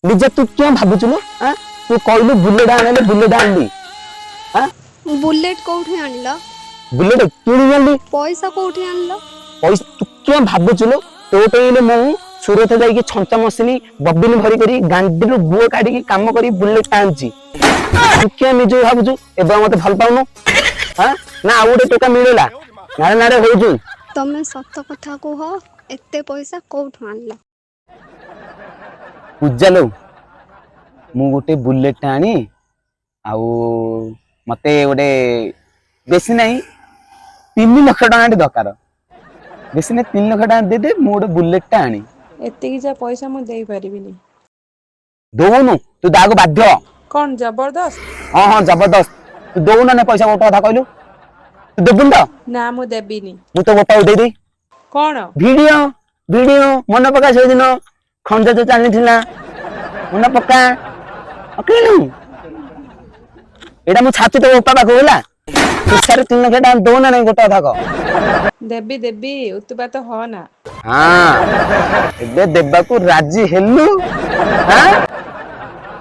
निजे तू क्यों भाबुचु लो हां तू कहलु बुलेट आनले बुलेट आनली हां बुलेट कोठी आणला बुलेट किणी आनली पैसा कोठी आणला पैसा तू क्यों भाबुचु लो तो पेले मु सुरत जाई छंचा मसिनी बबिन भरी करी गांडीरू गुओ काढी काम करी बुलेट आनची तू क्यों निजे भाबुचु एबा मते भल पाउनु हां ना आ गोटे टोका मिलेला नारे नारे होजु तमे सत्य कथा कह एते पैसा कोठु आणला पूजा लो मु गोटे बुलेट आनी आउ मते गोटे बेसी नहीं 3 लाख टका दरकार बेसी नहीं 3 लाख टका दे दे मु गोटे बुलेट आनी एतिकी जा पैसा मु देई परिबिनी दोनु तू दागो बाध्य कौन जबरदस्त हां हां जबरदस्त तू दोनु ना पैसा गोटा कथा कहलु तू देबुन तो ना मु देबिनी मु तो गोटा उठे दे कौन वीडियो वीडियो मन पका से दिन खंजा जो चली थिला मन पका अकेलु एडा मु छाती तो ओपा पाखो होला तुसारे 3 लाख टका दो ना नहीं गोटा कथा कह देबी देबी उतबा तो हो ना हाँ एबे देबा को राजी हेलु हां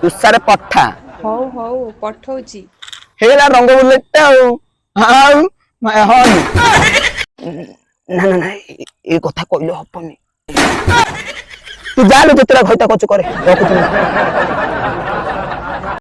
तुसारे पठा हौ हौ पठौची हेला रंग बुलेट हां हां ना ना ना ए कथा कहलो हपनी तू जा लो तेरा खैता कछु करे रखु